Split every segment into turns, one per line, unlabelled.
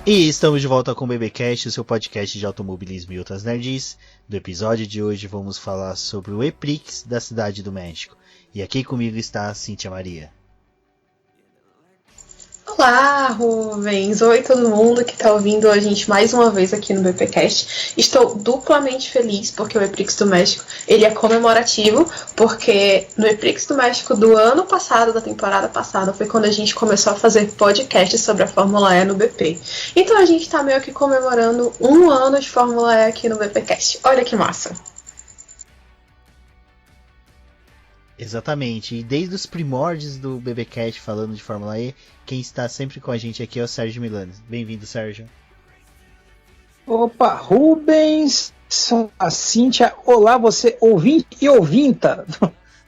E estamos de volta com o BBcast, o seu podcast de automobilismo e outras nerds. No episódio de hoje vamos falar sobre o E-Prix da Cidade do México. E aqui comigo está a Cíntia Maria.
Olá, Rubens! Oi, todo mundo que está ouvindo a gente mais uma vez aqui no BPcast. Estou duplamente feliz porque o E-Prix do México ele é comemorativo, porque no E-Prix do México do ano passado, da temporada passada, foi quando a gente começou a fazer podcast sobre a Fórmula E no BP. Então a gente está meio que comemorando um ano de Fórmula E aqui no BPcast. Olha que massa!
Exatamente, e desde os primórdios do BBcast falando de Fórmula E, quem está sempre com a gente aqui é o Sérgio Milani. Bem-vindo, Sérgio.
Opa, Rubens, a Cíntia, olá você ouvinte e ouvinta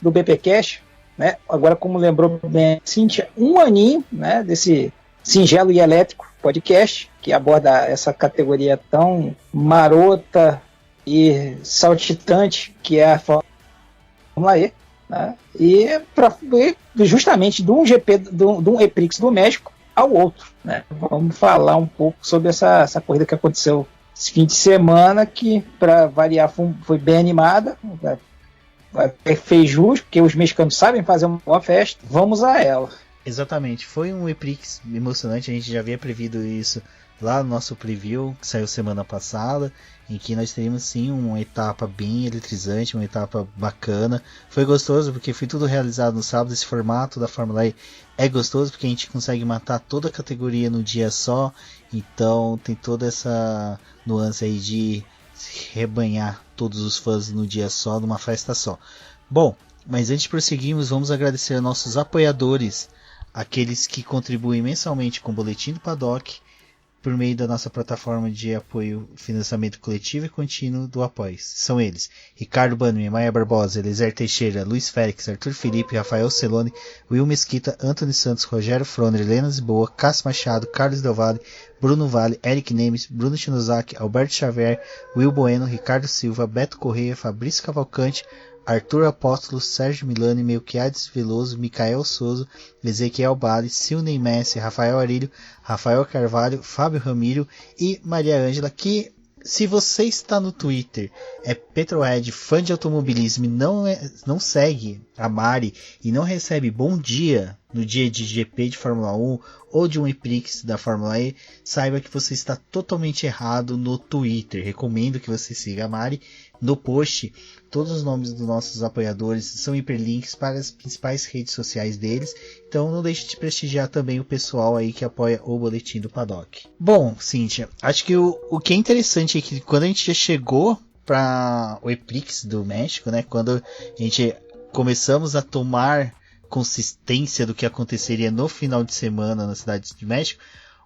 do BPcast, né? Agora, como lembrou bem a Cíntia, um aninho, né, desse singelo e elétrico podcast, que aborda essa categoria tão marota e saltitante que é a Fórmula E. Né? E justamente de um GP, de um E-Prix do México ao outro. Né? Vamos falar um pouco sobre essa corrida que aconteceu esse fim de semana, que, para variar, foi bem animada. Fez jus, porque os mexicanos sabem fazer uma boa festa. Vamos a ela.
Exatamente, foi um E-Prix emocionante, a gente já havia previsto isso lá no nosso preview, que saiu semana passada, em que nós teríamos sim uma etapa bem eletrizante, uma etapa bacana. Foi gostoso porque foi tudo realizado no sábado. Esse formato da Fórmula E é gostoso porque a gente consegue matar toda a categoria no dia só, então tem toda essa nuance aí de rebanhar todos os fãs no dia só, numa festa só. Bom, mas antes de prosseguirmos, vamos agradecer aos nossos apoiadores, aqueles que contribuem mensalmente com o Boletim do Paddock, por meio da nossa plataforma de apoio financiamento coletivo e contínuo do Apoie. São eles: Ricardo Bannerman, Maia Barbosa, Eliezer Teixeira, Luiz Félix, Arthur Felipe, Rafael Celone, Will Mesquita, Antônio Santos, Rogério Froner, Helena Lisboa, Cássio Machado, Carlos Del Valle, Bruno Vale, Eric Nemes, Bruno Chinozaki, Alberto Xavier, Will Bueno, Ricardo Silva, Beto Correia, Fabrício Cavalcante, Arthur Apóstolo, Sérgio Milani, Melquiades Veloso, Micael Souza, Ezequiel Bale, Silney Messi, Rafael Arilho, Rafael Carvalho, Fábio Ramiro e Maria Ângela, que, se você está no Twitter, é Petrohead, fã de automobilismo, e não segue a Mari e não recebe bom dia no dia de GP de Fórmula 1 ou de um E-Prix da Fórmula E, saiba que você está totalmente errado no Twitter. Recomendo que você siga a Mari. No post, todos os nomes dos nossos apoiadores são hiperlinks para as principais redes sociais deles, então não deixe de prestigiar também o pessoal aí que apoia o Boletim do Paddock. Bom, Cíntia, acho que o que é interessante é que quando a gente já chegou para o E-Prix do México, né, quando a gente começamos a tomar consistência do que aconteceria no final de semana na cidade de México,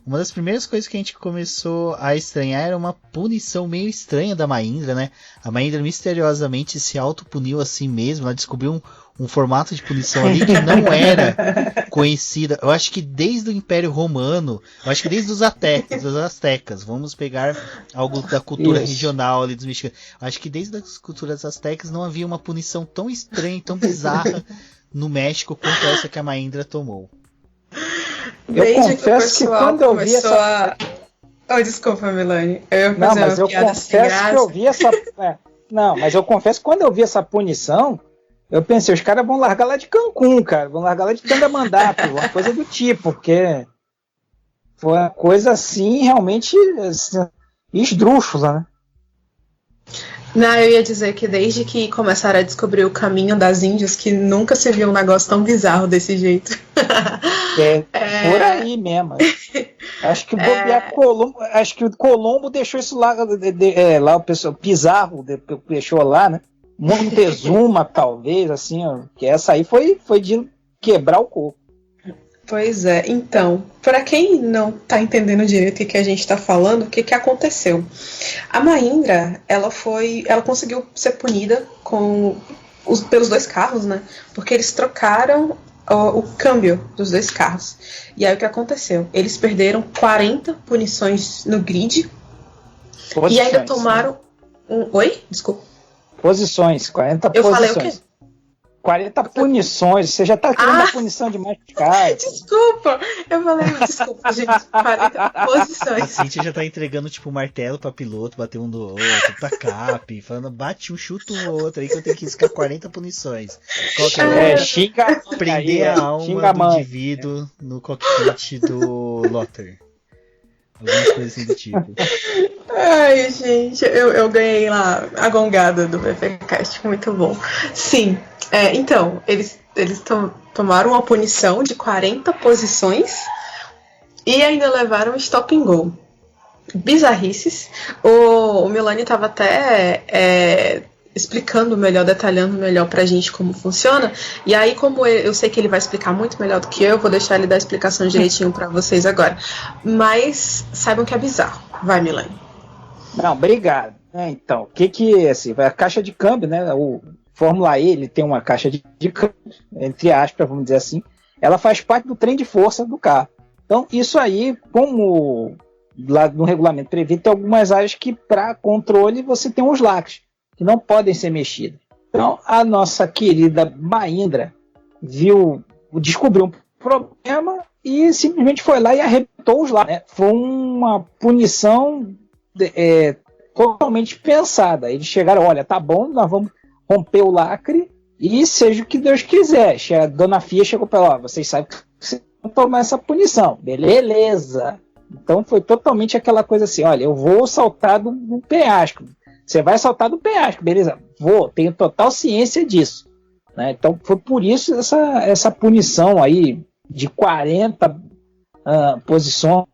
uma das primeiras coisas que a gente começou a estranhar era uma punição meio estranha da Mahindra, né? A Mahindra misteriosamente se autopuniu assim mesmo. Ela descobriu um formato de punição ali que não era conhecida. Eu acho que desde o Império Romano, eu acho que desde os astecas, vamos pegar algo da cultura regional ali dos mexicanos. Eu acho que desde as culturas astecas não havia uma punição tão estranha, tão bizarra no México quanto essa que a Mahindra tomou.
Eu confesso que quando eu vi essa...
Oh, desculpa, Milani. Eu
confesso que eu vi essa... Não, mas eu confesso que quando eu vi essa punição, eu pensei, os caras vão largar lá de Cancún, cara. Vão largar lá de Tandamandapo, uma coisa do tipo, porque foi uma coisa assim, realmente assim, esdrúxula, né?
Não, eu ia dizer que desde que começaram a descobrir o caminho das Índias, que nunca se viu um negócio tão bizarro desse jeito.
Por aí mesmo. Acho que o Colombo deixou isso lá, lá o pessoal, Pizarro deixou lá, né? Montezuma, talvez, assim, ó, que essa aí foi de quebrar o coco.
Pois é, então, para quem não está entendendo direito o que a gente está falando, o que aconteceu? A Mahindra, ela conseguiu ser punida pelos dois carros, né? Porque eles trocaram o câmbio dos dois carros. E aí o que aconteceu? Eles perderam 40 punições no grid. Posições, e ainda tomaram... Oi? Desculpa.
Posições, 40
eu
posições.
Eu falei o quê?
40 punições, você já tá querendo a punição demais pro cara.
Desculpa, eu falei, desculpa, gente, 40 posições.
A Cíntia já tá entregando, tipo, martelo pra piloto, bater um do outro, pra cap, falando, bate um, chuta um outro, aí que eu tenho que riscar 40 punições. Qual que é?
Xinga.
Prender a alma do indivíduo no cockpit do Lotter. Algumas coisas assim do tipo.
Ai, gente, eu ganhei lá a gongada do BPcast, muito bom. Sim, então, eles tomaram uma punição de 40 posições e ainda levaram um stop and go. Bizarrices. O Milani estava até explicando melhor, detalhando melhor pra gente como funciona. E aí, como eu sei que ele vai explicar muito melhor do que eu vou deixar ele dar a explicação direitinho pra vocês agora. Mas saibam que é bizarro. Vai, Milani.
Não, obrigado. Então, o que assim, a caixa de câmbio, né? O Fórmula E, ele tem uma caixa de câmbio, entre aspas, vamos dizer assim. Ela faz parte do trem de força do carro. Então, isso aí, como lá no regulamento prevê, tem algumas áreas que, para controle, você tem uns lacres que não podem ser mexidos. Então, a nossa querida Mahindra descobriu um problema e simplesmente foi lá e arrebentou os lacres. Né? Foi uma punição totalmente pensada. Eles chegaram, olha, tá bom, nós vamos romper o lacre e seja o que Deus quiser. A dona Fia chegou para ela, vocês sabem que vocês vão tomar essa punição. Beleza. Então foi totalmente aquela coisa assim, olha, eu vou saltar do penhasco. Você vai saltar do penhasco, beleza? Vou, tenho total ciência disso. Né? Então foi por isso essa punição aí de 40 posições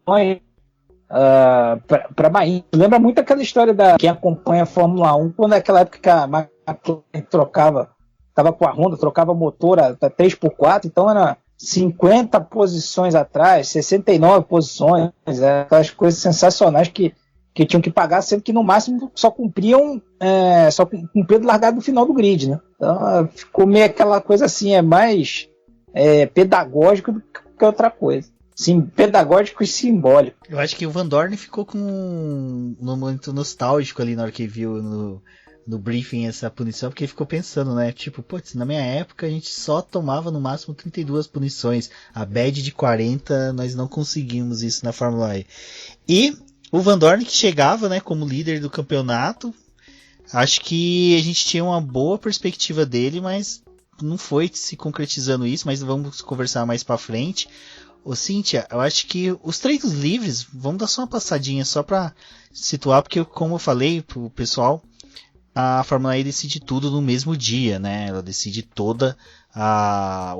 para Bahia. Lembra muito aquela história da quem acompanha a Fórmula 1, quando naquela época que a McLaren estava com a Honda, trocava motor a 3x4, então era 50 posições atrás, 69 posições, aquelas coisas sensacionais que tinham que pagar, sendo que no máximo só cumpriam largado no final do grid, né? Então ficou meio aquela coisa assim, mais pedagógico do que outra coisa. Sim, pedagógico e simbólico.
Eu acho que o Van Dorn ficou com um momento nostálgico ali na hora que viu no briefing essa punição, porque ele ficou pensando, né? Tipo, putz, na minha época a gente só tomava no máximo 32 punições. A badge de 40, nós não conseguimos isso na Fórmula E. E o Van Dorn que chegava, né, como líder do campeonato, acho que a gente tinha uma boa perspectiva dele, mas não foi se concretizando isso, mas vamos conversar mais pra frente. Ô Cíntia, eu acho que os treinos livres, vamos dar só uma passadinha só pra situar, porque como eu falei pro pessoal, a Fórmula E decide tudo no mesmo dia, né? Ela decide toda a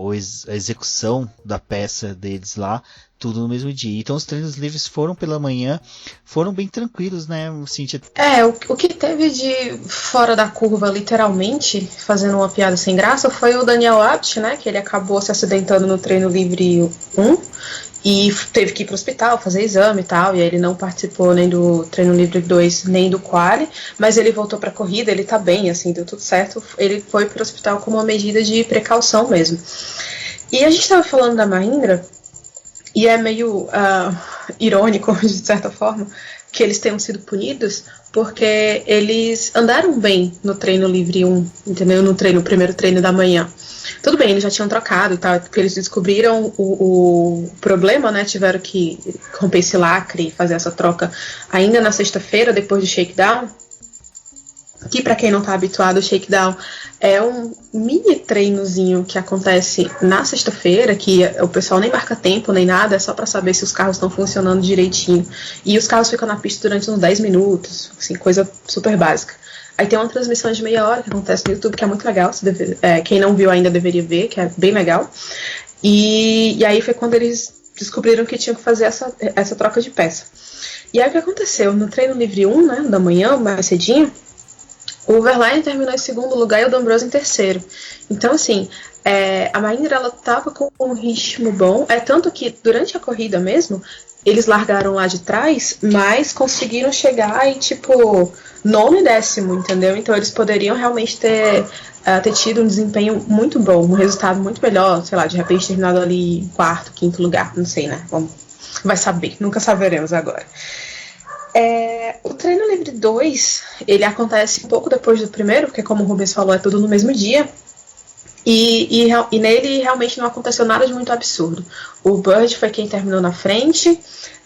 execução da peça deles lá, tudo no mesmo dia. Então os treinos livres foram pela manhã, foram bem tranquilos, né, Cíntia?
O que teve de fora da curva, literalmente, fazendo uma piada sem graça, foi o Daniel Abt, né, que ele acabou se acidentando no treino livre 1 e teve que ir pro hospital fazer exame e tal, e aí ele não participou nem do treino livre 2, nem do quali, mas ele voltou pra corrida, ele tá bem, assim, deu tudo certo, ele foi pro hospital como uma medida de precaução mesmo. E a gente tava falando da Mahindra, e é meio irônico, de certa forma, que eles tenham sido punidos, porque eles andaram bem no treino livre 1, entendeu? No primeiro treino da manhã. Tudo bem, eles já tinham trocado e tal, porque eles descobriram o problema, né? Tiveram que romper esse lacre e fazer essa troca ainda na sexta-feira, depois do shakedown. Que para quem não está habituado, o shakedown é um mini treinozinho que acontece na sexta-feira, que o pessoal nem marca tempo nem nada, é só para saber se os carros estão funcionando direitinho. E os carros ficam na pista durante uns 10 minutos, assim, coisa super básica. Aí tem uma transmissão de meia hora que acontece no YouTube, que é muito legal, quem não viu ainda deveria ver, que é bem legal. E aí foi quando eles descobriram que tinham que fazer essa troca de peça. E aí o que aconteceu? No treino livre 1, né, da manhã, mais cedinho, o Verlaine terminou em segundo lugar e o D'Ambrosio em terceiro. Então, assim, a Mahindra, ela tava com um ritmo bom. Tanto que, durante a corrida mesmo, eles largaram lá de trás, mas conseguiram chegar em, tipo, 9º e 10º, entendeu? Então, eles poderiam realmente ter tido um desempenho muito bom, um resultado muito melhor, sei lá, de repente terminado ali em 4º, 5º lugar, não sei, né? Vai saber, nunca saberemos agora. O treino livre 2, ele acontece um pouco depois do primeiro, porque como o Rubens falou, é tudo no mesmo dia. E nele realmente não aconteceu nada de muito absurdo. O Bird foi quem terminou na frente,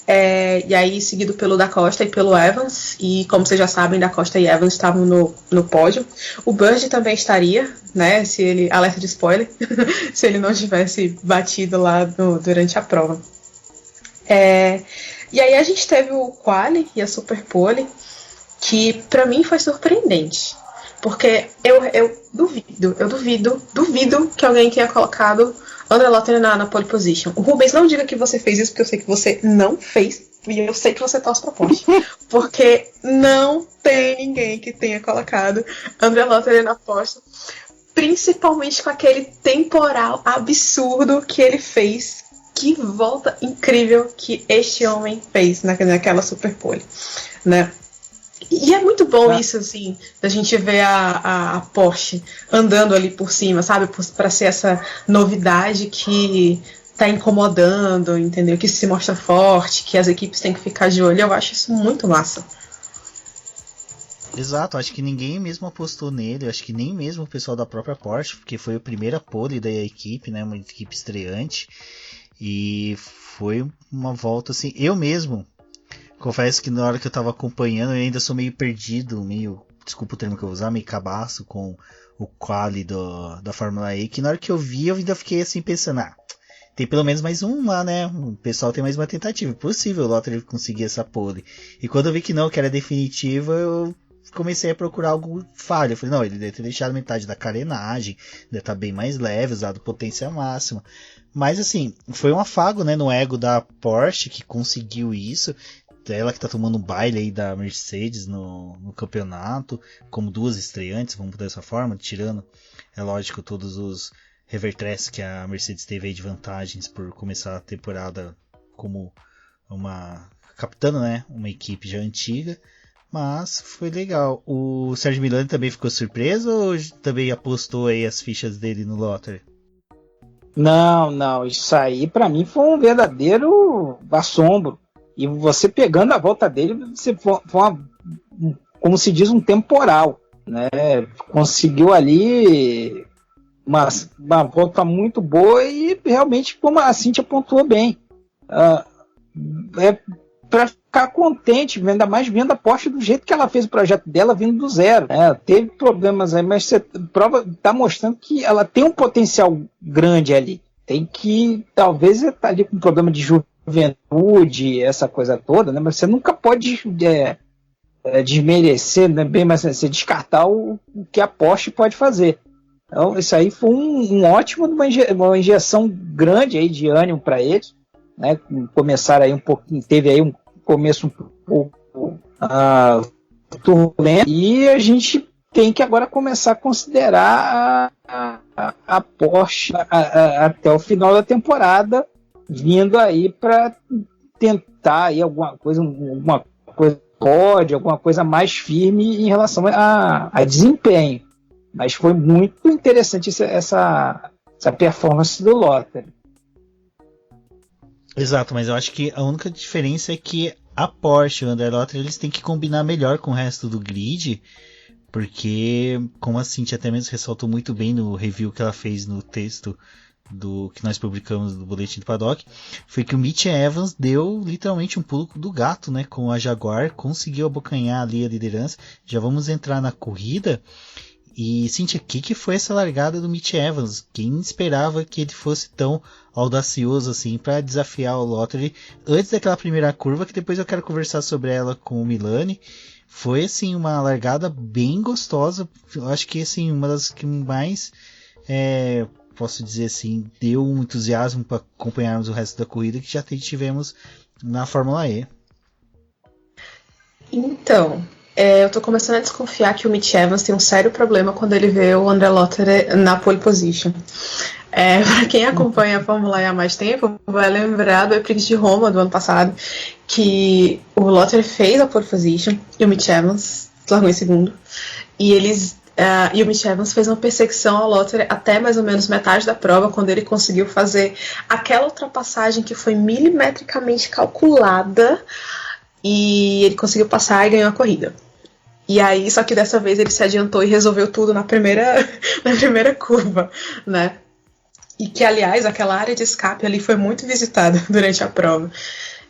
e aí seguido pelo Da Costa e pelo Evans, e como vocês já sabem, Da Costa e Evans estavam no pódio. O Bird também estaria, né, se ele, alerta de spoiler, se ele não tivesse batido lá durante a prova. E aí a gente teve o Quali e a Super Pole, que pra mim foi surpreendente. Porque eu duvido que alguém tenha colocado André Lotterer na pole position. O Rubens, não diga que você fez isso, porque eu sei que você não fez. E eu sei que você torce pra Porsche. Porque não tem ninguém que tenha colocado André Lotterer na Porsche. Principalmente com aquele temporal absurdo que ele fez. Que volta incrível que este homem fez naquela Super Pole, né? E é muito bom isso, assim, da gente ver a Porsche andando ali por cima, sabe? Para ser essa novidade que tá incomodando, entendeu? Que se mostra forte, que as equipes têm que ficar de olho. Eu acho isso muito massa.
Exato, acho que ninguém mesmo apostou nele, acho que nem mesmo o pessoal da própria Porsche, porque foi a primeira pole da equipe, né? Uma equipe estreante. E foi uma volta assim, eu mesmo confesso que na hora que eu tava acompanhando eu ainda sou meio perdido, desculpa o termo que eu vou usar, meio cabaço com o quali da Fórmula E, que na hora que eu vi eu ainda fiquei assim pensando, tem pelo menos mais um lá, né, o pessoal tem mais uma tentativa, possível o Lotterer conseguir essa pole, e quando eu vi que não, que era definitiva, eu comecei a procurar algo falho, eu falei, não, ele deve ter deixado metade da carenagem, deve estar bem mais leve, usado potência máxima. Mas assim, foi um afago, né, no ego da Porsche que conseguiu isso. Ela que tá tomando um baile aí da Mercedes no campeonato, como duas estreantes, vamos por dessa forma, tirando, é lógico, todos os revertresses que a Mercedes teve aí de vantagens por começar a temporada como capitando, né, uma equipe já antiga. Mas foi legal. O Sérgio Milani também ficou surpreso ou também apostou aí as fichas dele no Lotterer?
Não, isso aí pra mim foi um verdadeiro assombro. E você pegando a volta dele, você foi como se diz, um temporal, né? Conseguiu ali uma volta muito boa e realmente, como a Cíntia pontuou bem, para ficar contente, ainda mais vendo a Porsche do jeito que ela fez o projeto dela vindo do zero, né? Teve problemas aí, mas você está mostrando que ela tem um potencial grande ali. Tem que, talvez, estar ali com problema de juventude, essa coisa toda, né? Mas você nunca pode desmerecer, né? Bem, mas você descartar o que a Porsche pode fazer. Então, isso aí foi um ótimo, uma injeção grande aí de ânimo para eles, né? Começaram aí um pouquinho, teve aí um começo um pouco turbulento, e a gente tem que agora começar a considerar a Porsche até o final da temporada, vindo aí para tentar aí alguma coisa alguma coisa mais firme em relação a desempenho. Mas foi muito interessante essa performance do Lotterer.
Exato, mas eu acho que a única diferença é que a Porsche e o André Lotterer eles têm que combinar melhor com o resto do grid, porque, como a Cintia até mesmo ressaltou muito bem no review que ela fez no texto que nós publicamos do Boletim do Paddock, foi que o Mitch Evans deu literalmente um pulo do gato, né, com a Jaguar, conseguiu abocanhar ali a liderança. Já vamos entrar na corrida. E, Cintia, o que foi essa largada do Mitch Evans? Quem esperava que ele fosse tão audacioso assim para desafiar o Lotterer antes daquela primeira curva, que depois eu quero conversar sobre ela com o Milani. Foi assim uma largada bem gostosa. Eu acho que assim uma das que mais posso dizer assim, deu um entusiasmo para acompanharmos o resto da corrida que já tivemos na Fórmula E.
Então, eu tô começando a desconfiar que o Mitch Evans tem um sério problema quando ele vê o André Lotterer na pole position. Para quem acompanha a Fórmula E há mais tempo, vai lembrar do Eprix de Roma do ano passado, que o Lotterer fez a pole position e o Mitch Evans largou em segundo. E o Mitch Evans fez uma perseguição ao Lotterer até mais ou menos metade da prova, quando ele conseguiu fazer aquela ultrapassagem que foi milimetricamente calculada, e ele conseguiu passar e ganhou a corrida. E aí, só que dessa vez ele se adiantou e resolveu tudo na primeira curva, né? E que, aliás, aquela área de escape ali foi muito visitada durante a prova.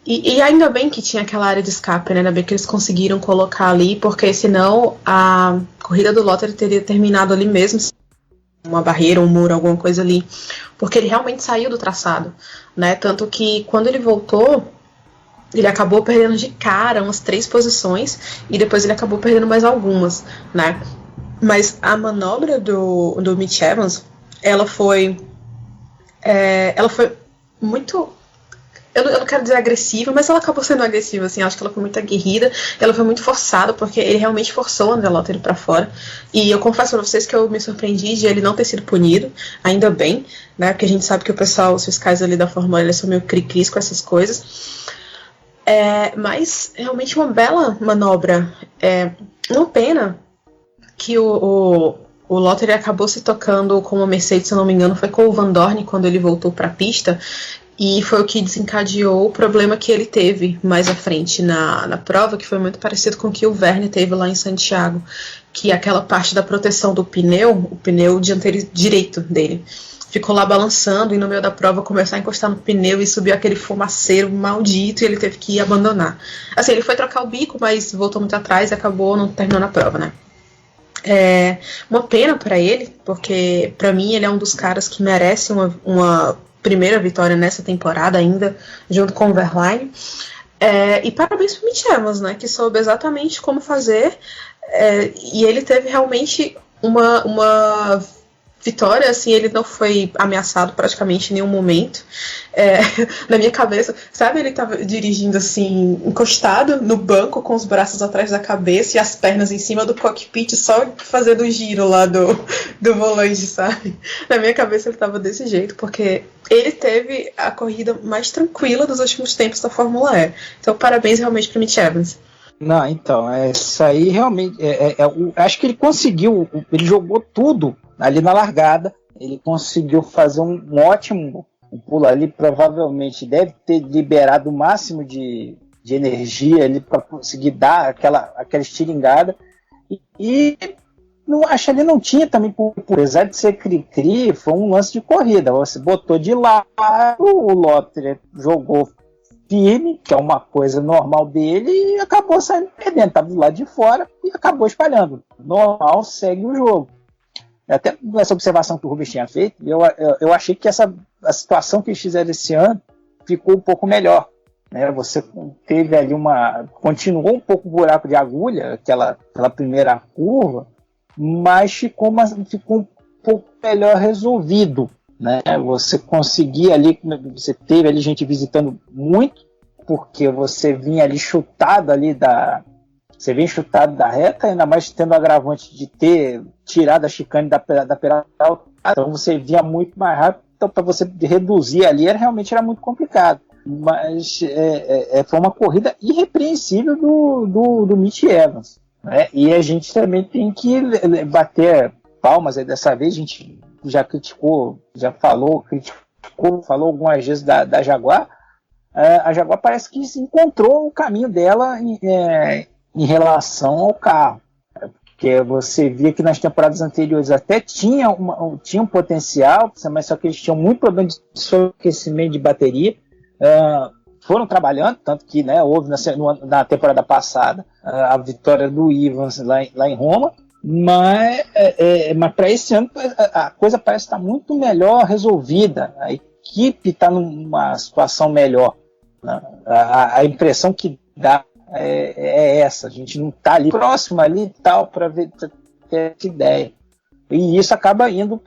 E ainda bem que tinha aquela área de escape, né? Ainda bem que eles conseguiram colocar ali, porque senão a corrida do Lottery teria terminado ali mesmo, uma barreira, um muro, alguma coisa ali, porque ele realmente saiu do traçado, né? Tanto que quando ele voltou, ele acabou perdendo de cara umas 3 posições e depois ele acabou perdendo mais algumas, né? Mas a manobra do Mitch Evans, ela foi muito... Eu não quero dizer agressiva, mas ela acabou sendo agressiva, assim, acho que ela foi muito aguerrida, ela foi muito forçada, porque ele realmente forçou o André Lottery pra fora, e eu confesso pra vocês que eu me surpreendi de ele não ter sido punido, ainda bem, né, porque a gente sabe que o pessoal, os fiscais ali da Fórmula 1, eles são meio cri-cris com essas coisas, mas realmente uma bela manobra, uma pena que o Lottery acabou se tocando com uma Mercedes, se eu não me engano, foi com o Van Dorn quando ele voltou pra pista, e foi o que desencadeou o problema que ele teve mais à frente na prova, que foi muito parecido com o que o Vergne teve lá em Santiago, que aquela parte da proteção do pneu, o pneu dianteiro direito dele, ficou lá balançando e no meio da prova começou a encostar no pneu e subiu aquele fumaceiro maldito e ele teve que abandonar. Assim, ele foi trocar o bico, mas voltou muito atrás e acabou não terminando a prova, né? Uma pena para ele, porque para mim ele é um dos caras que merece uma primeira vitória nessa temporada ainda, junto com o Verlaine. E parabéns pro Mitch Evans, né, que soube exatamente como fazer, e ele teve realmente uma vitória, assim, ele não foi ameaçado praticamente em nenhum momento. Na minha cabeça, sabe, ele tava dirigindo assim, encostado no banco com os braços atrás da cabeça e as pernas em cima do cockpit, só fazendo o giro lá do volante, sabe? Na minha cabeça ele tava desse jeito, porque ele teve a corrida mais tranquila dos últimos tempos da Fórmula E. Então, parabéns realmente pro Mitch Evans.
Não, então, isso aí realmente, acho que ele conseguiu, ele jogou tudo ali na largada, ele conseguiu fazer um ótimo pulo ali, provavelmente deve ter liberado o máximo de energia ali para conseguir dar aquela estilingada, e não acho que ele não tinha também, apesar de ser cri-cri, foi um lance de corrida, você botou de lado, o Lottery jogou firme, que é uma coisa normal dele, e acabou saindo perdendo, estava do lado de fora e acabou espalhando. Normal, segue o jogo. Até essa observação que o Rubens tinha feito, eu achei que a situação que eles fizeram esse ano ficou um pouco melhor, né? Você teve ali continuou um pouco o buraco de agulha, aquela primeira curva, mas ficou um pouco melhor resolvido, né? Você conseguia ali, você teve ali gente visitando muito, porque você vinha ali chutado da reta, ainda mais tendo o agravante de ter tirado a chicane da pedal, então você vinha muito mais rápido, então para você reduzir ali realmente era muito complicado, mas foi uma corrida irrepreensível do Mitch Evans, né? E a gente também tem que bater palmas, dessa vez a gente já criticou algumas vezes da Jaguar. A Jaguar parece que encontrou o caminho dela em relação ao carro, porque você via que nas temporadas anteriores até tinha um potencial, mas só que eles tinham muito problema de aquecimento de bateria. Foram trabalhando, tanto que, né, houve na temporada passada a vitória do Evans lá em Roma, mas para esse ano a coisa parece estar muito melhor resolvida, a equipe está numa situação melhor, né? A impressão que dá é essa, a gente não está ali próximo ali e tal, para ter essa ideia. E isso acaba indo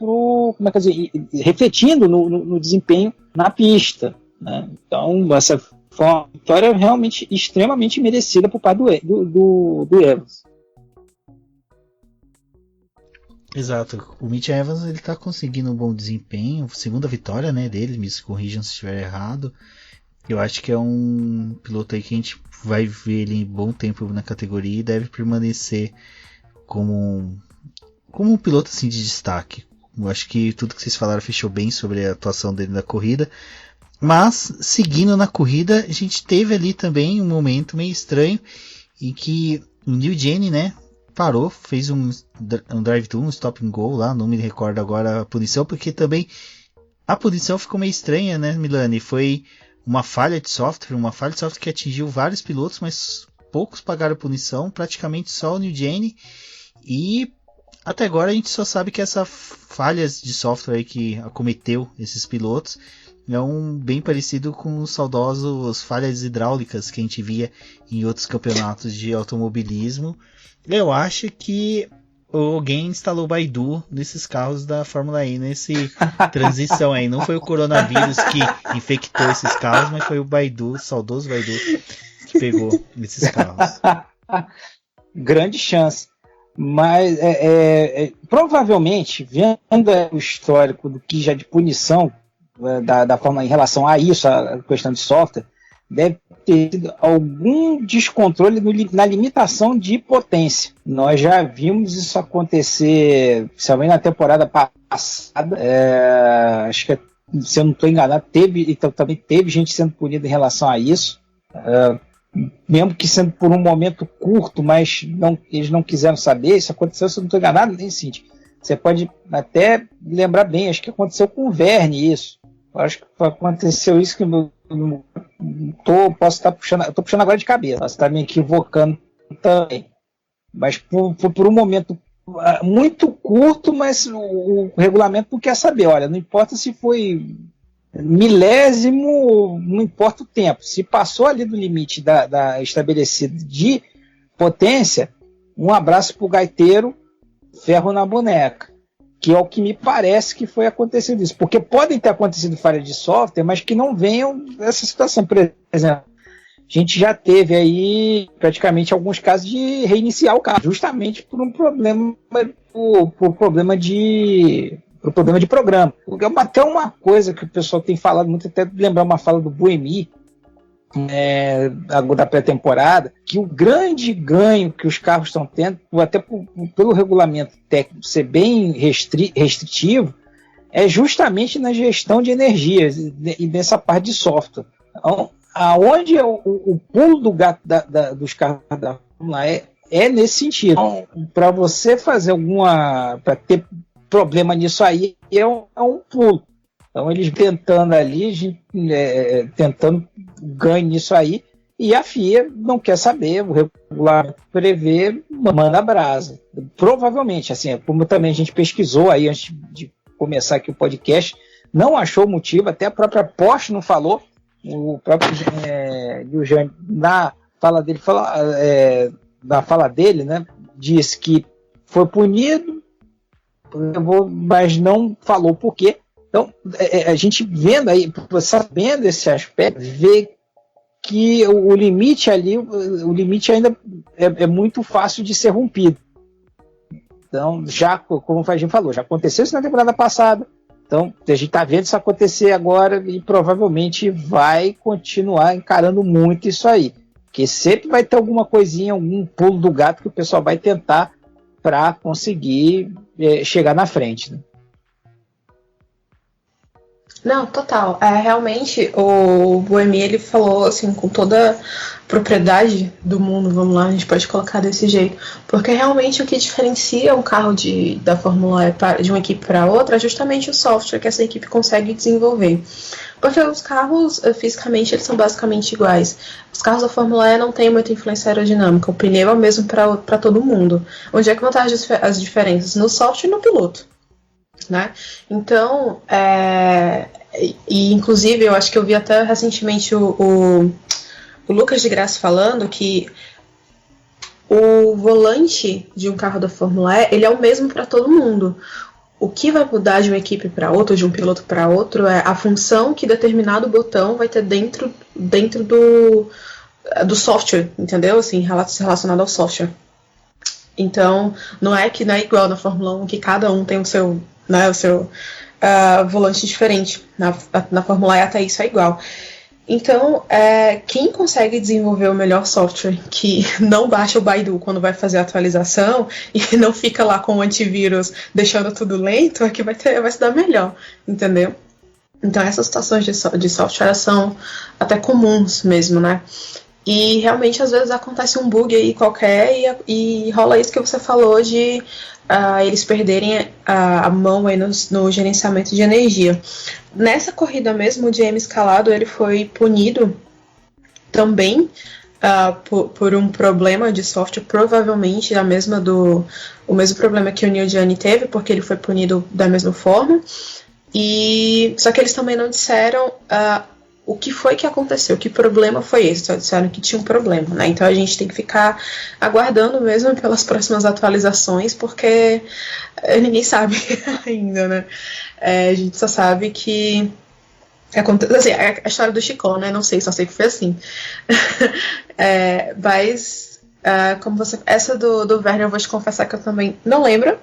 refletindo no desempenho na pista, né? Então, essa foi uma vitória realmente extremamente merecida por parte do Evans.
Exato, o Mitch Evans ele tá conseguindo um bom desempenho, segunda vitória, né, dele, me corrijam se estiver errado. Eu acho que é um piloto aí que a gente vai ver ele em bom tempo na categoria e deve permanecer como um piloto assim de destaque. Eu acho que tudo que vocês falaram fechou bem sobre a atuação dele na corrida. Mas, seguindo na corrida, a gente teve ali também um momento meio estranho em que o Neil Jenney, né, parou, fez um drive-thru, um stop and go lá, não me recordo agora a punição, porque também a punição ficou meio estranha, né, Milani? Foi uma falha de software que atingiu vários pilotos, mas poucos pagaram a punição, praticamente só o New Gene, e até agora a gente só sabe que essas falhas de software aí que acometeu esses pilotos é bem parecido com os saudosos falhas hidráulicas que a gente via em outros campeonatos de automobilismo. Eu acho que alguém instalou Baidu nesses carros da Fórmula E, nesse transição aí. Não foi o coronavírus que infectou esses carros, mas foi o Baidu, o saudoso Baidu, que pegou esses carros.
Grande chance. Mas provavelmente, vendo o histórico do que já de punição da Fórmula em relação a isso, a questão de software, deve ter tido algum descontrole na limitação de potência. Nós já vimos isso acontecer, principalmente na temporada passada. Acho que, se eu não estou enganado, também teve gente sendo punida em relação a isso. Mesmo que sendo por um momento curto, mas eles não quiseram saber. Isso aconteceu, se eu não estou enganado, nem Cintia. Você pode até lembrar bem, acho que aconteceu com o Verne isso. Acho que aconteceu isso que posso estar puxando, estou puxando agora de cabeça, posso estar me equivocando também. Mas por um momento muito curto, mas o regulamento não quer saber. Olha, não importa se foi milésimo, não importa o tempo. Se passou ali do limite da estabelecido de potência, um abraço para o gaiteiro, ferro na boneca. Que é o que me parece que foi acontecido isso. Porque podem ter acontecido falha de software, mas que não venham dessa situação. Por exemplo, a gente já teve aí praticamente alguns casos de reiniciar o carro, justamente por um problema, por problema de programa. Até uma coisa que o pessoal tem falado muito, até lembrar uma fala do Buemi, da pré-temporada, que o grande ganho que os carros estão tendo, até pelo regulamento técnico ser bem restritivo, é justamente na gestão de energia e nessa parte de software. Então, aonde o pulo do gato dos carros da Fórmula E é nesse sentido. Então, para você fazer para ter problema nisso aí, é um pulo. Então eles tentando ali, tentando ganho nisso aí, e a FIA não quer saber, o regulamento prevê, manda brasa. Provavelmente, assim, como também a gente pesquisou aí antes de começar aqui o podcast, não achou motivo, até a própria Porsche não falou, o próprio Eugênio, na fala dele, né, disse que foi punido, mas não falou por quê. Então, a gente vendo aí, sabendo esse aspecto, vê que o limite ainda é muito fácil de ser rompido. Então, já, como o Fagin falou, já aconteceu isso na temporada passada. Então, a gente está vendo isso acontecer agora e provavelmente vai continuar encarando muito isso aí. Porque sempre vai ter alguma coisinha, algum pulo do gato que o pessoal vai tentar para conseguir chegar na frente, né?
Não, total. Realmente, o Buemi, ele falou assim, com toda a propriedade do mundo, vamos lá, a gente pode colocar desse jeito, porque realmente o que diferencia um carro da Fórmula E de uma equipe para outra é justamente o software que essa equipe consegue desenvolver. Porque os carros, fisicamente, eles são basicamente iguais. Os carros da Fórmula E não têm muita influência aerodinâmica, o pneu é o mesmo para todo mundo. Onde é que vão estar as diferenças? No software e no piloto. Né? Então, e inclusive eu acho que eu vi até recentemente o Lucas de Graça falando que o volante de um carro da Fórmula E, ele é o mesmo para todo mundo. O que vai mudar de uma equipe para outra, de um piloto para outro, é a função que determinado botão vai ter dentro do software, entendeu? Assim, relacionado ao software. Então, não é igual na Fórmula 1, que cada um tem o seu volante diferente. Na Fórmula E até isso é igual. Então, quem consegue desenvolver o melhor software, que não baixa o Baidu quando vai fazer a atualização e não fica lá com o antivírus deixando tudo lento, é que vai se dar melhor, entendeu? Então, essas situações de software são até comuns mesmo, né? E realmente às vezes acontece um bug aí qualquer e rola isso que você falou de eles perderem a mão aí no gerenciamento de energia. Nessa corrida mesmo, o James Calado ele foi punido também por um problema de software, provavelmente o mesmo problema que o Neil Gianni teve, porque ele foi punido da mesma forma. Só que eles também não disseram o que foi que aconteceu, que problema foi esse, só disseram que tinha um problema, né? Então a gente tem que ficar aguardando mesmo pelas próximas atualizações, porque ninguém sabe ainda, né? A gente só sabe que assim, a história do Chicó, né? Não sei, só sei que foi assim. Mas como essa do Werner, eu vou te confessar que eu também não lembro,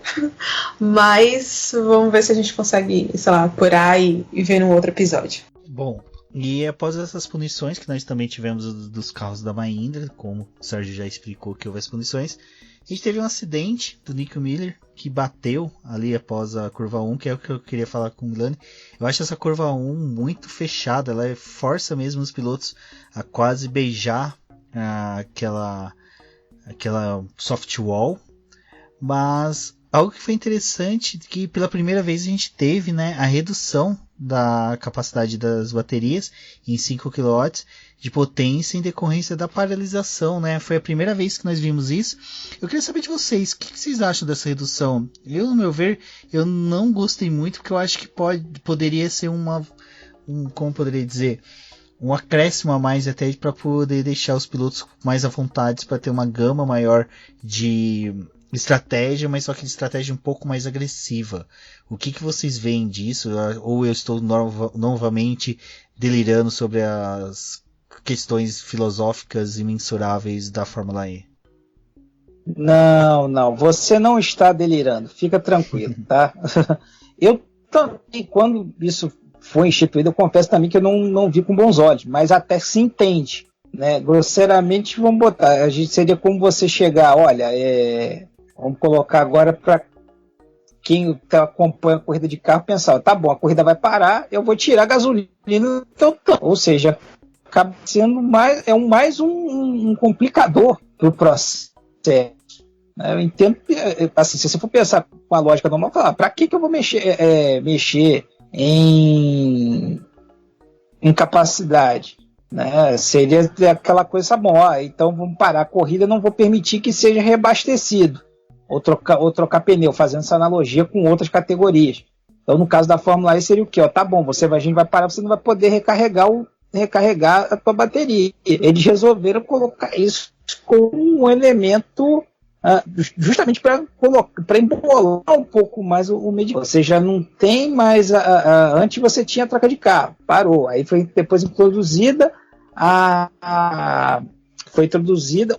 mas vamos ver se a gente consegue, sei lá, apurar e ver num outro episódio.
Bom, e após essas punições que nós também tivemos dos carros da Mahindra, como o Sérgio já explicou que houve as punições, a gente teve um acidente do Nico Miller que bateu ali após a curva 1, que é o que eu queria falar com o Milani. Eu acho essa curva 1 muito fechada, ela força mesmo os pilotos a quase beijar aquela soft wall, mas algo que foi interessante que pela primeira vez a gente teve, né, a redução da capacidade das baterias em 5 kW de potência em decorrência da paralisação, né? Foi a primeira vez que nós vimos isso. Eu queria saber de vocês, o que vocês acham dessa redução? Eu, no meu ver, eu não gostei muito, porque eu acho que poderia ser como poderia dizer, um acréscimo a mais até para poder deixar os pilotos mais à vontade para ter uma gama maior de estratégia, mas só que de estratégia um pouco mais agressiva. O que vocês veem disso? Ou eu estou novamente delirando sobre as questões filosóficas imensuráveis da Fórmula E?
Não, você não está delirando, fica tranquilo, tá? Eu também, quando isso foi instituído, eu confesso também que eu não vi com bons olhos, mas até se entende, né? Grosseiramente, vamos botar, a gente seria como você chegar, olha, vamos colocar agora para quem acompanha a corrida de carro pensar, tá bom, a corrida vai parar, eu vou tirar a gasolina do teu tanque. Ou seja, acaba sendo mais um complicador para o processo. Eu entendo, assim, se você for pensar com a lógica normal, falar, para que eu vou mexer em capacidade? Né? Seria aquela coisa, bom, então vamos parar a corrida, não vou permitir que seja reabastecido. Ou trocar pneu, fazendo essa analogia com outras categorias. Então, no caso da Fórmula E, seria o quê? Tá bom, a gente vai parar, você não vai poder recarregar a tua bateria. Eles resolveram colocar isso como um elemento justamente para embolar um pouco mais o medidor. Você já não tem mais... antes você tinha a troca de carro, parou. Aí foi depois introduzida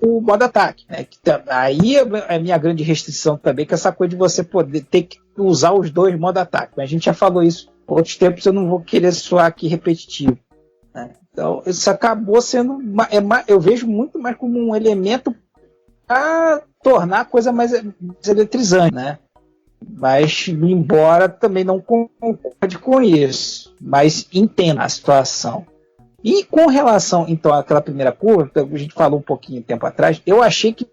o modo ataque, né? Aí é a minha grande restrição também, que é essa coisa de você poder ter que usar os dois modos ataque. Mas a gente já falou isso outros tempos, eu não vou querer soar aqui repetitivo, né? Então, isso acabou sendo... eu vejo muito mais como um elemento para tornar a coisa mais eletrizante, né? Mas, embora também não concorde com isso, mas entenda a situação. E com relação, então, àquela primeira curva, que a gente falou um pouquinho tempo atrás, eu achei que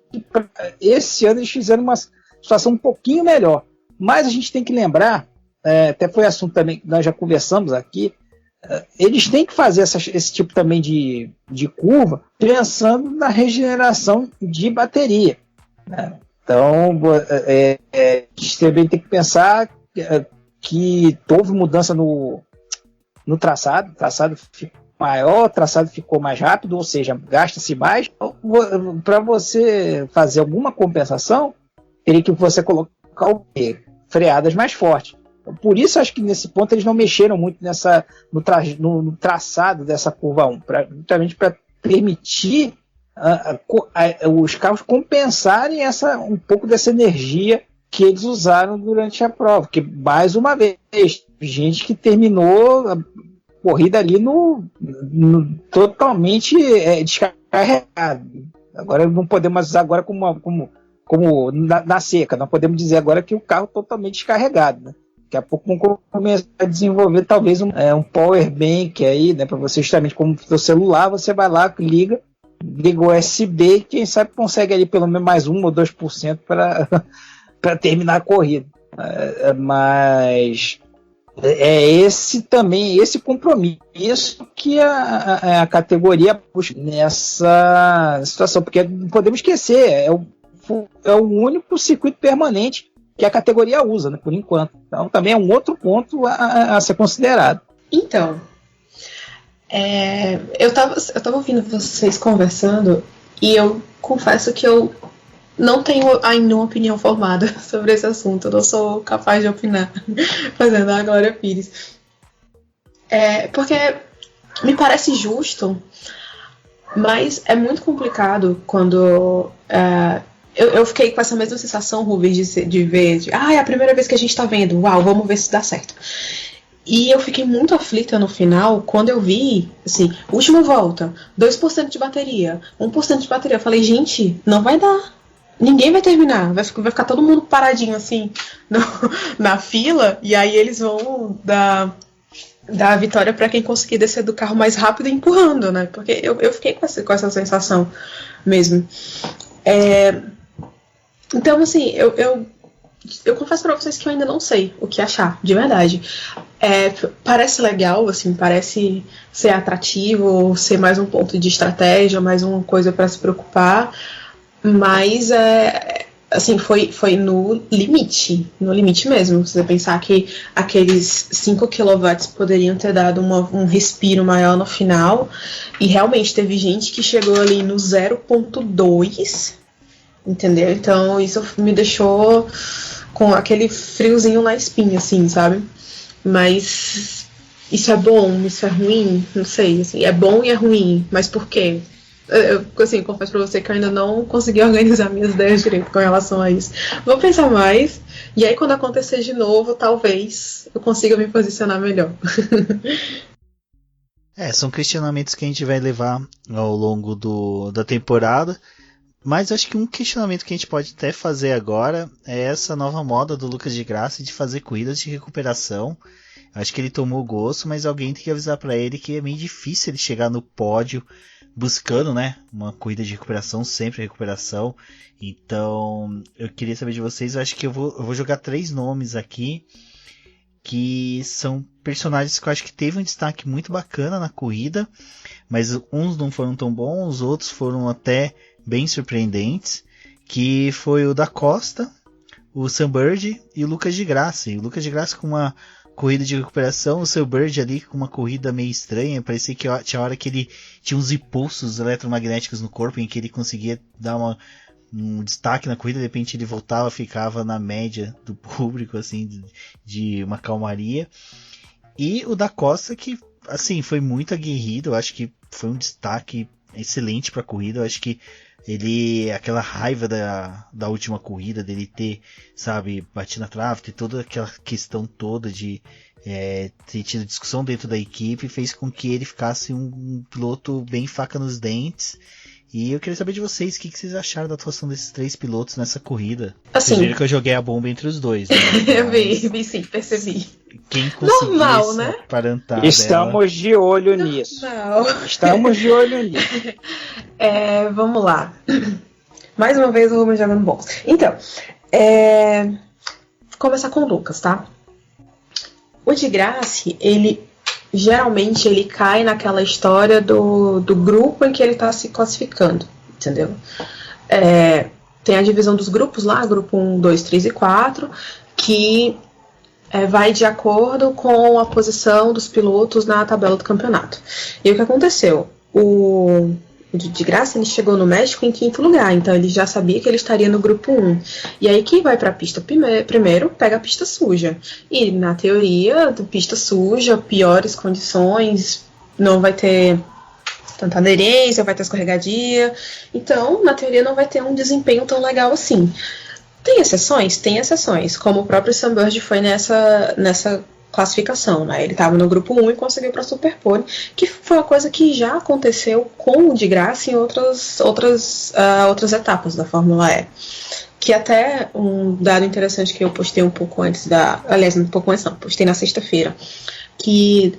esse ano eles fizeram uma situação um pouquinho melhor. Mas a gente tem que lembrar, até foi assunto também que nós já conversamos aqui, eles têm que fazer esse tipo também de curva pensando na regeneração de bateria, né? Então, a gente também tem que pensar que houve mudança no traçado, o traçado ficou maior, o traçado ficou mais rápido, ou seja, gasta-se mais. Para você fazer alguma compensação, teria que você colocar freadas mais fortes. Por isso, acho que nesse ponto eles não mexeram muito no traçado dessa curva 1, justamente para permitir os carros compensarem um pouco dessa energia que eles usaram durante a prova. Porque, mais uma vez, gente que terminou a corrida ali totalmente descarregado. Agora não podemos usar agora como na seca, não podemos dizer agora que o carro totalmente descarregado, né? Daqui a pouco vamos começar a desenvolver talvez um power bank aí, né, para você, justamente como no celular, você vai lá, liga, liga o USB e quem sabe consegue ali pelo menos mais 1 ou 2% para terminar a corrida. Mas esse compromisso que a categoria busca nessa situação, porque não podemos esquecer, é o único circuito permanente que a categoria usa, né, por enquanto. Então também é um outro ponto a ser considerado.
Então, eu tava ouvindo vocês conversando e eu confesso que eu não tenho ainda uma opinião formada sobre esse assunto. Eu não sou capaz de opinar fazendo a Glória Pires. Porque me parece justo, mas é muito complicado quando... Eu fiquei com essa mesma sensação, Rubens, de ver... é a primeira vez que a gente tá vendo. Uau, vamos ver se dá certo. E eu fiquei muito aflita no final, quando eu vi, assim, última volta, 2% de bateria, 1% de bateria. Eu falei, gente, não vai dar. Ninguém vai terminar. Vai ficar todo mundo paradinho, assim, na fila. E aí eles vão dar a vitória para quem conseguir descer do carro mais rápido e empurrando, né? Porque eu fiquei com essa sensação mesmo. Então, assim, eu confesso pra vocês que eu ainda não sei o que achar, de verdade. Parece legal, assim, parece ser atrativo, ser mais um ponto de estratégia, mais uma coisa pra se preocupar, mas assim, foi no limite mesmo. Você pensar que aqueles 5 kW poderiam ter dado um respiro maior no final, e realmente teve gente que chegou ali no 0.2, entendeu? Então isso me deixou com aquele friozinho na espinha, assim, sabe? Mas isso é bom, isso é ruim, não sei, assim, é bom e é ruim, mas por quê? Eu assim, confesso pra você que eu ainda não consegui organizar minhas ideias direito com relação a isso. Vou pensar mais, e aí quando acontecer de novo, talvez eu consiga me posicionar melhor.
São questionamentos que a gente vai levar ao longo da temporada. Mas acho que um questionamento que a gente pode até fazer agora é essa nova moda do Lucas de Grassi de fazer corridas de recuperação. Acho que ele tomou gosto, mas alguém tem que avisar para ele que é meio difícil ele chegar no pódio buscando, né, uma corrida de recuperação, sempre recuperação. Então, eu queria saber de vocês, eu acho que eu vou jogar 3 nomes aqui, que são personagens que eu acho que teve um destaque muito bacana na corrida, mas uns não foram tão bons, os outros foram até bem surpreendentes, que foi o da Costa, o Sam Bird e o Lucas de Grassi. O Lucas de Grassi com uma corrida de recuperação, o Sam Bird ali com uma corrida meio estranha, parecia que tinha hora que ele tinha uns impulsos eletromagnéticos no corpo em que ele conseguia dar um destaque na corrida, de repente ele voltava, ficava na média do público, assim, de uma calmaria. E o da Costa, que assim, foi muito aguerrido, eu acho que foi um destaque excelente para a corrida. Eu acho que aquela raiva da última corrida, dele ter, sabe, batido na trave, ter toda aquela questão toda de ter tido discussão dentro da equipe, fez com que ele ficasse um piloto bem faca nos dentes. E eu queria saber de vocês, o que vocês acharam da atuação desses 3 pilotos nessa corrida?
Assim,
vocês viram que eu joguei a bomba entre os dois, né?
Eu vi sim, percebi.
Quem conseguiu
normal, né?
aparentar
Estamos de olho nisso. Estamos de olho nisso.
Vamos lá. Mais uma vez o Rubens jogando bom. Então, vou começar com o Lucas, tá? O de Grassi, geralmente ele cai naquela história do grupo em que ele está se classificando, entendeu? Tem a divisão dos grupos lá, grupo 1, 2, 3 e 4, que vai de acordo com a posição dos pilotos na tabela do campeonato. E o que aconteceu? O de Grassi, ele chegou no México em 5º lugar, então ele já sabia que ele estaria no grupo 1. E aí quem vai para a pista primeiro pega a pista suja. E na teoria, pista suja, piores condições, não vai ter tanta aderência, vai ter escorregadia. Então, na teoria, não vai ter um desempenho tão legal assim. Tem exceções? Tem exceções, como o próprio Sam Bird foi nessa classificação, né? Ele estava no grupo 1 e conseguiu para a Superpole, que foi uma coisa que já aconteceu com o de Grassi em outras etapas da Fórmula E. Que até um dado interessante que eu postei um pouco antes aliás, um pouco antes não, postei na sexta-feira, que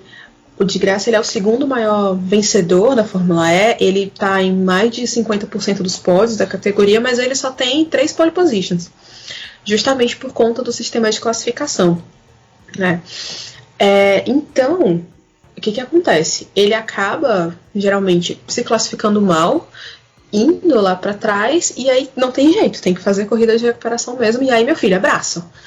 O de Graça ele é o segundo maior vencedor da Fórmula E. Ele está em mais de 50% dos pódios da categoria, mas ele só tem 3 pole positions, justamente por conta do sistema de classificação, né? Então, o que acontece? Ele acaba, geralmente, se classificando mal, indo lá para trás, e aí não tem jeito, tem que fazer corrida de recuperação mesmo, e aí, meu filho, abraço.